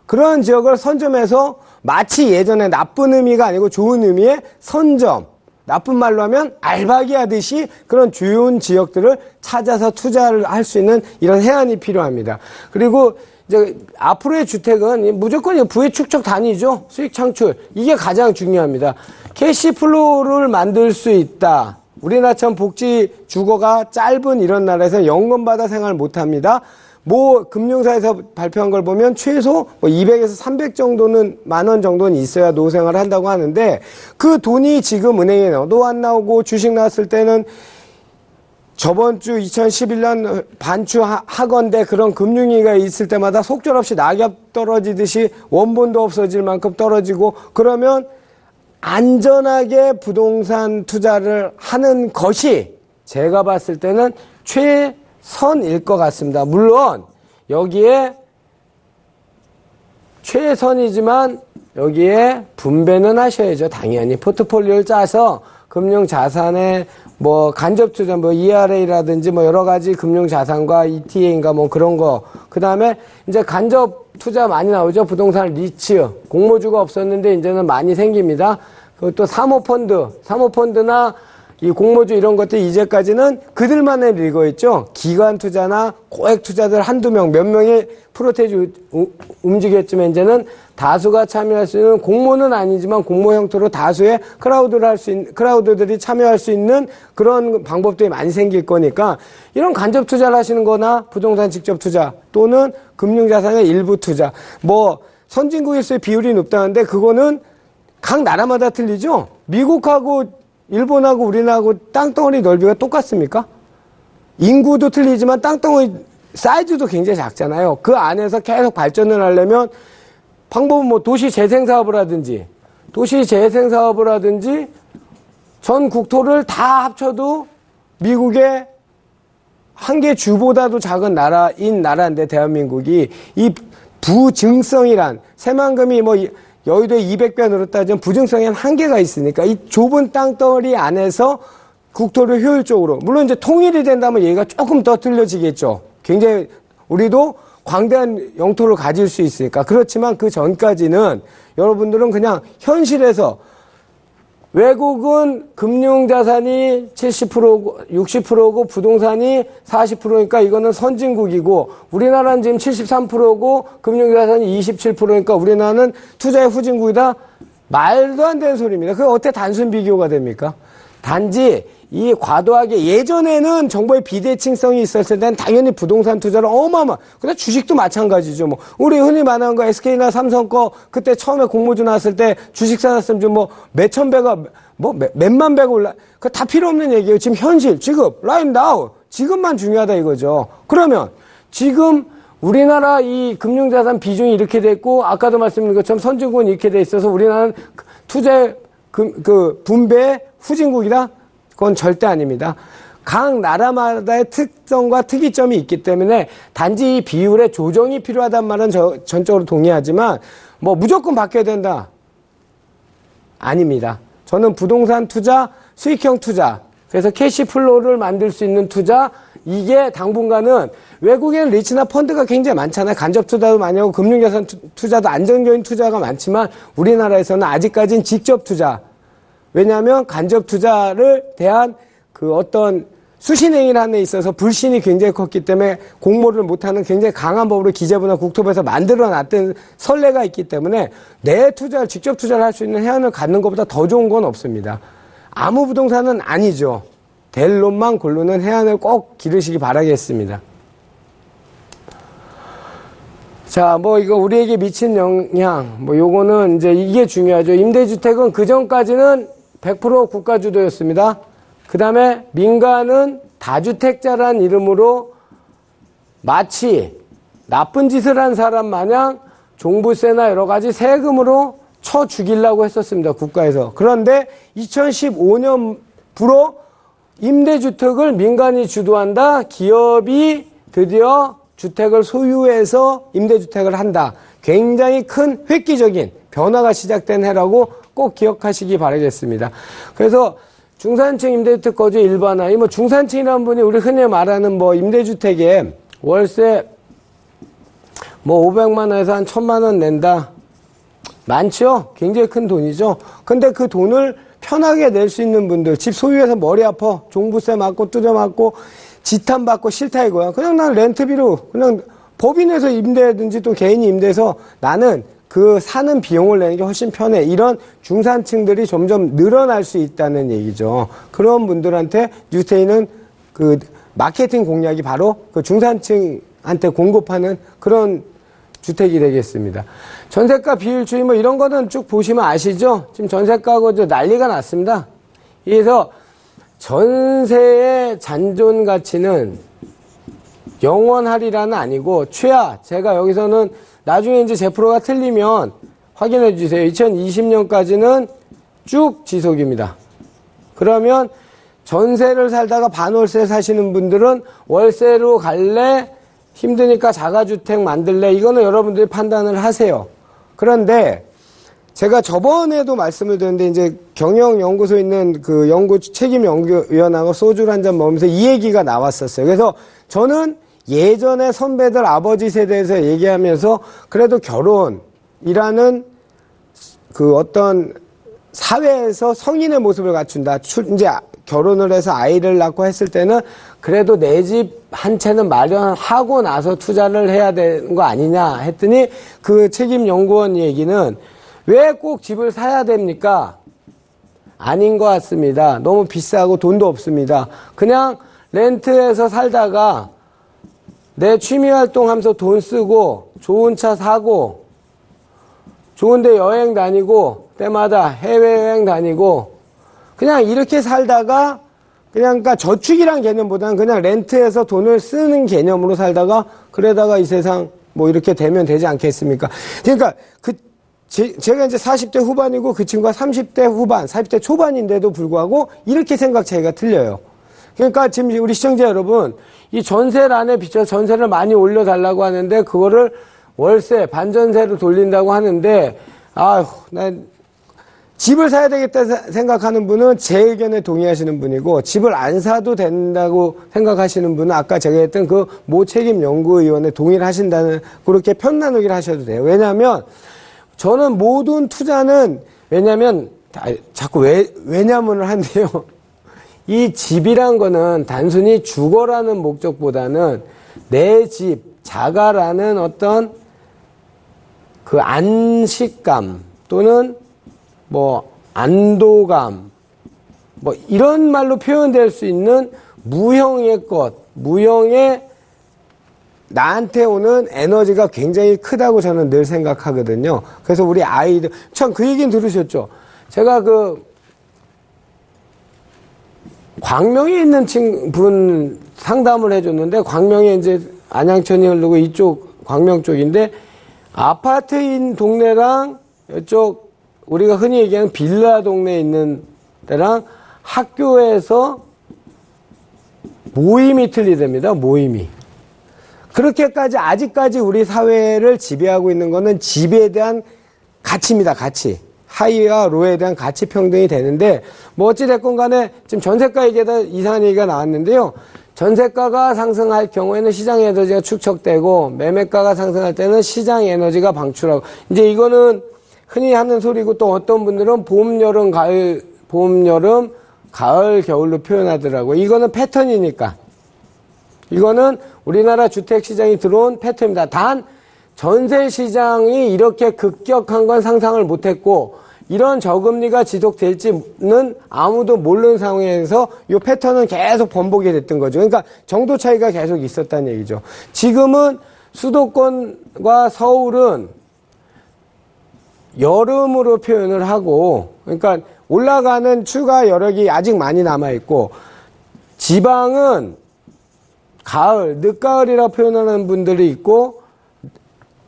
그런 지역을 선점해서 마치 예전에 나쁜 의미가 아니고 좋은 의미의 선점, 나쁜 말로 하면 알박이 하듯이 그런 좋은 지역들을 찾아서 투자를 할 수 있는 이런 해안이 필요합니다. 그리고 이제 앞으로의 주택은 무조건 부의 축적 단위죠. 수익 창출. 이게 가장 중요합니다. 캐시플로우를 만들 수 있다. 우리나라처럼 복지 주거가 짧은 이런 나라에서 연금 받아 생활 못 합니다. 금융사에서 발표한 걸 보면 최소 200에서 300 정도는, 만원 정도는 있어야 노생활을 한다고 하는데, 그 돈이 지금 은행에 넣어도 안 나오고, 주식 나왔을 때는 저번 주 2011년 반추하건대 그런 금융위기가 있을 때마다 속절없이 낙엽 떨어지듯이 원본도 없어질 만큼 떨어지고, 그러면 안전하게 부동산 투자를 하는 것이 제가 봤을 때는 최선일 것 같습니다. 물론 여기에 최선이지만 여기에 분배는 하셔야죠. 당연히 포트폴리오를 짜서 금융자산에 간접투자, ERA라든지 여러 가지 금융자산과 ETA인가 그런 거. 그 다음에 이제 간접투자 많이 나오죠. 부동산 리츠. 공모주가 없었는데 이제는 많이 생깁니다. 그것도 사모펀드나 이 공모주 이런 것들 이제까지는 그들만의 리그였죠. 기관 투자나 고액 투자들 한두 명, 몇 명이 프로테이지 움직였지만 이제는 다수가 참여할 수 있는, 공모는 아니지만 공모 형태로 다수의 크라우드들이 참여할 수 있는 그런 방법들이 많이 생길 거니까, 이런 간접 투자를 하시는 거나 부동산 직접 투자 또는 금융자산의 일부 투자, 선진국일수록 비율이 높다는데 그거는 각 나라마다 틀리죠. 미국하고 일본하고 우리나라하고 땅덩어리 넓이가 똑같습니까? 인구도 틀리지만 땅덩어리 사이즈도 굉장히 작잖아요. 그 안에서 계속 발전을 하려면 방법은 도시재생사업을 하든지 전 국토를 다 합쳐도 미국의 한 개 주보다도 작은 나라인데, 대한민국이 이 부증성이란, 새만금이 여의도에 200배 늘었다지만 부증성에는 한계가 있으니까 이 좁은 땅덩어리 안에서 국토를 효율적으로, 물론 이제 통일이 된다면 얘기가 조금 더 틀려지겠죠. 굉장히 우리도 광대한 영토를 가질 수 있으니까. 그렇지만 그 전까지는 여러분들은 그냥 현실에서 외국은 금융자산이 70%고 60%고 부동산이 40%니까 이거는 선진국이고, 우리나라는 지금 73%고 금융자산이 27%니까 우리나라는 투자의 후진국이다. 말도 안 되는 소리입니다. 그게 어떻게 단순 비교가 됩니까? 단지 이 과도하게, 예전에는 정보의 비대칭성이 있었을 때는 당연히 부동산 투자를 근데 주식도 마찬가지죠. 우리 흔히 말하는 거 SK나 삼성 거 그때 처음에 공모주 나왔을 때 주식 사놨으면 좀 몇천 배가, 몇만 배가 그거 다 필요 없는 얘기예요. 지금 현실, 지금, right now. 지금만 중요하다 이거죠. 그러면 지금 우리나라 이 금융자산 비중이 이렇게 돼 있고 아까도 말씀드린 것처럼 선진국은 이렇게 돼 있어서 우리나라는 투자 분배 후진국이다? 그건 절대 아닙니다. 각 나라마다의 특성과 특이점이 있기 때문에 단지 이 비율의 조정이 필요하단 말은 전적으로 동의하지만 뭐 무조건 바뀌어야 된다. 아닙니다. 저는 부동산 투자, 수익형 투자, 그래서 캐시플로우를 만들 수 있는 투자, 이게 당분간은 외국에는 리츠나 펀드가 굉장히 많잖아요. 간접 투자도 많이 하고 금융자산 투자도 안정적인 투자가 많지만 우리나라에서는 아직까지는 직접 투자. 왜냐하면 간접 투자를 대한 그 어떤 수신행위를 하는 데 있어서 불신이 굉장히 컸기 때문에 공모를 못하는 굉장히 강한 법으로 기재부나 국토부에서 만들어놨던 선례가 있기 때문에 내 투자를 직접 투자를 할 수 있는 해안을 갖는 것보다 더 좋은 건 없습니다. 아무 부동산은 아니죠. 될 놈만 고르는 해안을 꼭 기르시기 바라겠습니다. 자, 뭐 이거 우리에게 미친 영향, 뭐 요거는 이제 이게 중요하죠. 임대주택은 그 전까지는 100% 국가 주도였습니다. 그 다음에 민간은 다주택자란 이름으로 마치 나쁜 짓을 한 사람 마냥 종부세나 여러 가지 세금으로 쳐 죽이려고 했었습니다. 국가에서. 그런데 2015년부로 임대주택을 민간이 주도한다. 기업이 드디어 주택을 소유해서 임대주택을 한다. 굉장히 큰 획기적인 변화가 시작된 해라고 꼭 기억하시기 바라겠습니다. 그래서 중산층 임대주택 거주 일반화, 뭐 중산층이라는 분이 우리 흔히 말하는 뭐 임대주택에 월세 뭐 500만 원에서 한 1000만 원 낸다. 많죠? 굉장히 큰 돈이죠. 근데 그 돈을 편하게 낼 수 있는 분들, 집 소유해서 머리 아파, 종부세 맞고 뜯어 맞고 지탄 받고 싫다 이거야. 그냥 나는 렌트비로 그냥 법인에서 임대든지 또 개인이 임대해서 나는 그 사는 비용을 내는 게 훨씬 편해. 이런 중산층들이 점점 늘어날 수 있다는 얘기죠. 그런 분들한테 뉴스테이는 그 마케팅 공략이 바로 그 중산층한테 공급하는 그런 주택이 되겠습니다. 전세가 비율주의 뭐 이런 거는 쭉 보시면 아시죠? 지금 전세가고 난리가 났습니다. 그래서 전세의 잔존 가치는 영원하리라는 아니고 최하, 제가 여기서는 나중에 이제 제 프로가 틀리면 확인해 주세요. 2020년까지는 쭉 지속입니다. 그러면 전세를 살다가 반월세 사시는 분들은 월세로 갈래? 힘드니까 자가주택 만들래? 이거는 여러분들이 판단을 하세요. 그런데 제가 저번에도 말씀을 드렸는데 이제 경영연구소에 있는 그 연구 책임연구위원하고 소주를 한 잔 먹으면서 이 얘기가 나왔었어요. 그래서 저는 예전에 선배들 아버지 세대에서 얘기하면서 그래도 결혼이라는 그 어떤 사회에서 성인의 모습을 갖춘다. 이제 결혼을 해서 아이를 낳고 했을 때는 그래도 내 집 한 채는 마련하고 나서 투자를 해야 되는 거 아니냐 했더니 그 책임 연구원 얘기는 왜 꼭 집을 사야 됩니까? 아닌 것 같습니다. 너무 비싸고 돈도 없습니다. 그냥 렌트해서 살다가 내 취미활동 하면서 돈 쓰고 좋은 차 사고 좋은데 여행 다니고 때마다 해외여행 다니고 그냥 이렇게 살다가 그냥 그러니까 저축이란 개념보다는 그냥 렌트해서 돈을 쓰는 개념으로 살다가 그러다가 이 세상 뭐 이렇게 되면 되지 않겠습니까? 그러니까 제가 이제 40대 후반이고 그 친구가 30대 후반, 40대 초반인데도 불구하고 이렇게 생각 차이가 틀려요. 그러니까 지금 우리 시청자 여러분, 이 전세란에 비춰서 전세를 많이 올려달라고 하는데 그거를 월세, 반전세로 돌린다고 하는데 아휴, 난 집을 사야 되겠다 생각하는 분은 제 의견에 동의하시는 분이고 집을 안 사도 된다고 생각하시는 분은 아까 제가 했던 그 모 책임 연구위원회 동의를 하신다는 그렇게 편나누기를 하셔도 돼요. 왜냐하면 저는 모든 투자는 왜냐하면 자꾸 왜냐면을 한대요. 이 집이란 거는 단순히 주거라는 목적보다는 내 집, 자가라는 어떤 그 안식감 또는 뭐 안도감 뭐 이런 말로 표현될 수 있는 무형의 것, 무형의 나한테 오는 에너지가 굉장히 크다고 저는 늘 생각하거든요. 그래서 우리 아이들 참 그 얘기는 들으셨죠? 제가 그 광명에 있는 분 상담을 해줬는데, 광명에 이제 안양천이 흐르고 이쪽 광명 쪽인데, 아파트인 동네랑 이쪽 우리가 흔히 얘기하는 빌라 동네에 있는 데랑 학교에서 모임이 틀리답니다. 모임이. 그렇게까지 아직까지 우리 사회를 지배하고 있는 거는 집에 대한 가치입니다. 가치. 하이와 로에 대한 가치 평등이 되는데, 뭐 어찌됐건 간에 지금 전세가 얘기에다 이상한 얘기가 나왔는데요. 전세가가 상승할 경우에는 시장 에너지가 축적되고, 매매가가 상승할 때는 시장 에너지가 방출하고, 이제 이거는 흔히 하는 소리고, 또 어떤 분들은 봄, 여름, 가을, 겨울로 표현하더라고요. 이거는 패턴이니까. 이거는 우리나라 주택시장이 들어온 패턴입니다. 단 전세시장이 이렇게 급격한 건 상상을 못했고, 이런 저금리가 지속될지는 아무도 모르는 상황에서 이 패턴은 계속 번복이 됐던 거죠. 그러니까 정도 차이가 계속 있었다는 얘기죠. 지금은 수도권과 서울은 여름으로 표현을 하고, 그러니까 올라가는 추가 여력이 아직 많이 남아있고, 지방은 가을, 늦가을이라 표현하는 분들이 있고,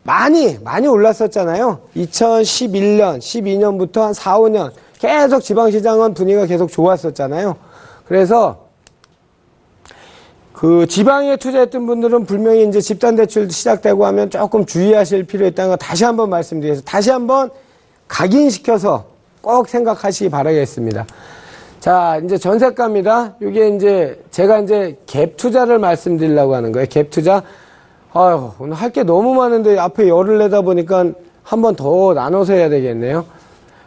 많이 올랐었잖아요. 2011년, 12년부터 한 4, 5년 계속 지방시장은 분위기가 계속 좋았었잖아요. 그래서 그 지방에 투자했던 분들은 분명히 이제 집단대출 시작되고 하면 조금 주의하실 필요 있다는 거 다시 한번 말씀드려서 다시 한번 각인시켜서 꼭 생각하시기 바라겠습니다. 자, 이제 전세가입니다. 이게 이제 제가 이제 갭 투자를 말씀드리려고 하는 거예요. 갭 투자. 아유, 오늘 할 게 너무 많은데 앞에 열을 내다 보니까 한 번 더 나눠서 해야 되겠네요.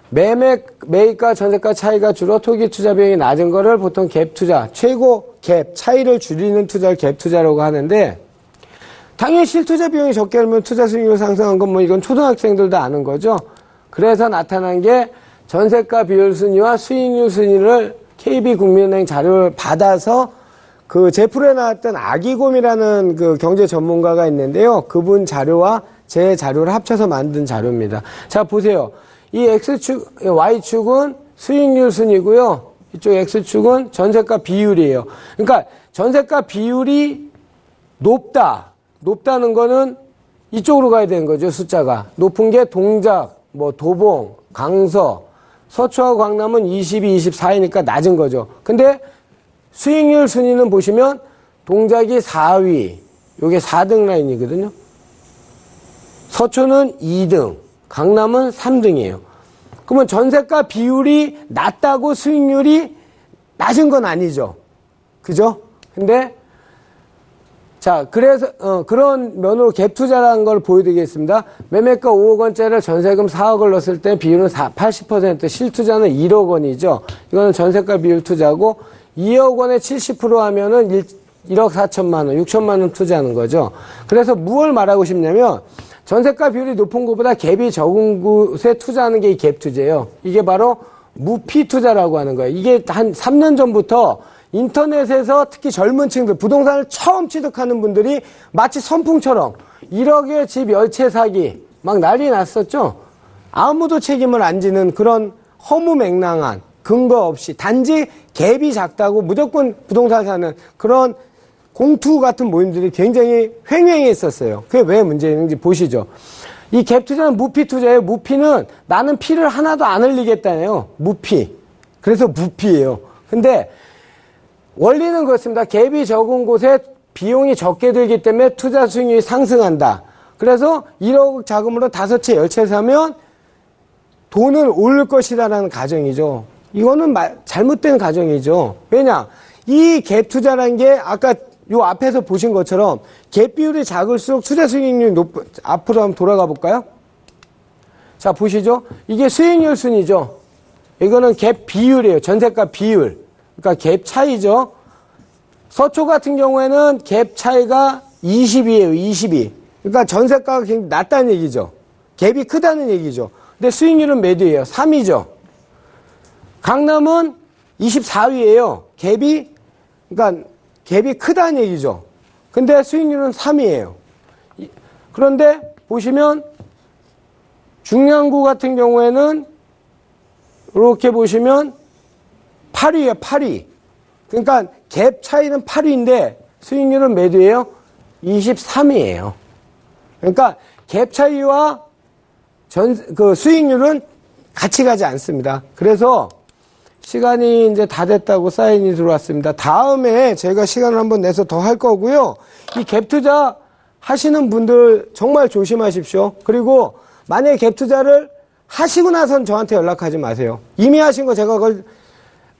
매입가 전세가 차이가 주로 토기 투자 비용이 낮은 거를 보통 갭 투자, 최고 갭, 차이를 줄이는 투자를 갭 투자라고 하는데, 당연히 실투자 비용이 적게 들면 투자 수익률 상승한 건 뭐 이건 초등학생들도 아는 거죠. 그래서 나타난 게 전세가 비율 순위와 수익률 순위를 KB국민은행 자료를 받아서 그 제풀에 나왔던 아기곰이라는 그 경제 전문가가 있는데요. 그분 자료와 제 자료를 합쳐서 만든 자료입니다. 자, 보세요. 이 X축, Y축은 수익률 순이고요. 이쪽 X축은 전세가 비율이에요. 그러니까 전세가 비율이 높다는 거는 이쪽으로 가야 되는 거죠. 숫자가. 높은 게 동작, 뭐 도봉, 강서, 서초와 광남은 22, 24이니까 낮은 거죠. 근데 수익률 순위는 보시면 동작이 4위, 요게 4등 라인이거든요. 서초는 2등, 강남은 3등이에요. 그러면 전세가 비율이 낮다고 수익률이 낮은 건 아니죠. 그죠? 근데 자, 그래서 그런 면으로 갭 투자라는 걸 보여드리겠습니다. 매매가 5억 원짜리를 전세금 4억을 넣었을 때 비율은 80%, 실투자는 1억 원이죠. 이거는 전세가 비율 투자고, 2억 원에 70% 하면은 1억 4천만 원, 6천만 원 투자하는 거죠. 그래서 무엇을 말하고 싶냐면, 전세가 비율이 높은 곳보다 갭이 적은 곳에 투자하는 게 이 갭 투자예요. 이게 바로 무피 투자라고 하는 거예요. 이게 한 3년 전부터 인터넷에서 특히 젊은 층들, 부동산을 처음 취득하는 분들이 마치 선풍처럼 1억에 집 10채 사기 막 난리 났었죠. 아무도 책임을 안 지는 그런 허무맹랑한 근거 없이 단지 갭이 작다고 무조건 부동산 사는 그런 공투 같은 모임들이 굉장히 횡행했었어요. 그게 왜 문제인지 보시죠. 이 갭 투자는 무피 투자예요. 무피는 나는 피를 하나도 안 흘리겠다네요. 무피. 그래서 무피예요. 근데 원리는 그렇습니다. 갭이 적은 곳에 비용이 적게 들기 때문에 투자 수익률이 상승한다. 그래서 1억 자금으로 5채, 10채 사면 돈을 오를 것이다라는 가정이죠. 이거는 잘못된 가정이죠. 왜냐? 이 갭 투자라는 게 아까 요 앞에서 보신 것처럼 갭 비율이 작을수록 투자 수익률이 앞으로 한번 돌아가 볼까요? 자, 보시죠. 이게 수익률 순이죠. 이거는 갭 비율이에요. 전세가 비율. 그러니까 갭 차이죠. 서초 같은 경우에는 갭 차이가 20이에요. 22. 그러니까 전세가가 굉장히 낮다는 얘기죠. 갭이 크다는 얘기죠. 근데 수익률은 몇 위예요? 3위죠. 강남은 24위예요. 그러니까 갭이 크다는 얘기죠. 근데 수익률은 3위예요. 그런데 보시면 중량구 같은 경우에는 이렇게 보시면 8위예요. 8위. 그러니까 갭 차이는 8위인데 수익률은 몇 위예요? 23위예요. 그러니까 갭 차이와 수익률은 같이 가지 않습니다. 그래서 시간이 이제 다 됐다고 사인이 들어왔습니다. 다음에 저희가 시간을 한번 내서 더 할 거고요. 이 갭 투자 하시는 분들 정말 조심하십시오. 그리고 만약에 갭 투자를 하시고 나선 저한테 연락하지 마세요. 이미 하신 거 제가 그걸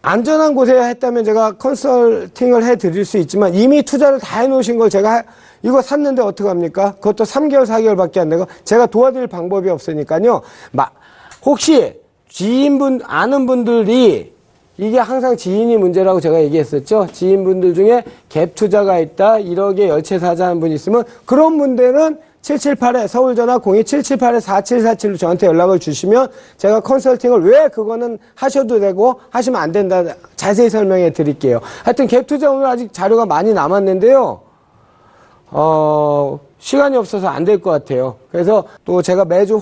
안전한 곳에 했다면 제가 컨설팅을 해드릴 수 있지만 이미 투자를 다 해놓으신 걸 제가 이거 샀는데 어떡합니까? 그것도 3개월, 4개월밖에 안 되고 제가 도와드릴 방법이 없으니까요. 혹시 지인분, 아는 분들이 이게 항상 지인이 문제라고 제가 얘기했었죠. 지인분들 중에 갭 투자가 있다, 1억에 열채 사자 하는 분이 있으면 그런 분들은 778에 서울전화 02778-4747로 저한테 연락을 주시면 제가 컨설팅을 왜 그거는 하셔도 되고 하시면 안 된다 자세히 설명해 드릴게요. 하여튼 갭 투자 오늘 아직 자료가 많이 남았는데요. 시간이 없어서 안 될 것 같아요. 그래서 또 제가 매주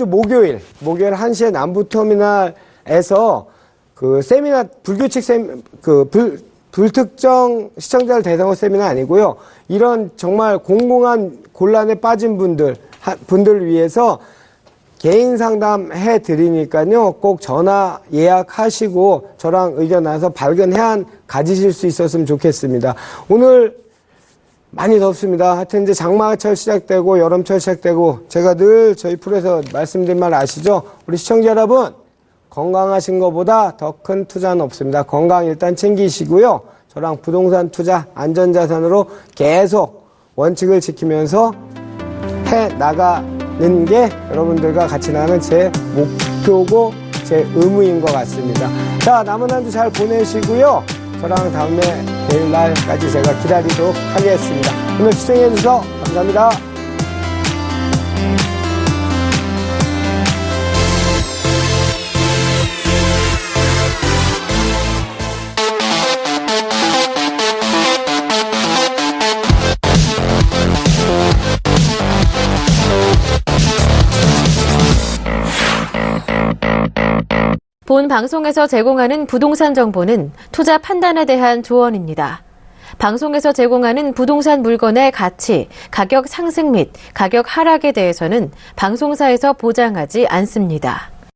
목요일 1시에 남부터미널에서 그 세미나, 불규칙 불특정 시청자를 대상으로 세미나 아니고요. 이런 정말 공공한 곤란에 빠진 분들을 위해서 개인 상담 해 드리니까요. 꼭 전화 예약하시고 저랑 의견 나눠서 발견 해안 가지실 수 있었으면 좋겠습니다. 오늘 많이 덥습니다. 하여튼 이제 장마철 시작되고 여름철 시작되고 제가 늘 저희 프로에서 말씀드린 말 아시죠? 우리 시청자 여러분 건강하신 것보다 더 큰 투자는 없습니다. 건강 일단 챙기시고요. 저랑 부동산 투자 안전자산으로 계속 원칙을 지키면서 해 나가는 게 여러분들과 같이 나가는 제 목표고 제 의무인 것 같습니다. 자, 남은 한 주 잘 보내시고요. 저랑 다음에 뵐 날까지 제가 기다리도록 하겠습니다. 오늘 시청해주셔서 감사합니다. 본 방송에서 제공하는 부동산 정보는 투자 판단에 대한 조언입니다. 방송에서 제공하는 부동산 물건의 가치, 가격 상승 및 가격 하락에 대해서는 방송사에서 보장하지 않습니다.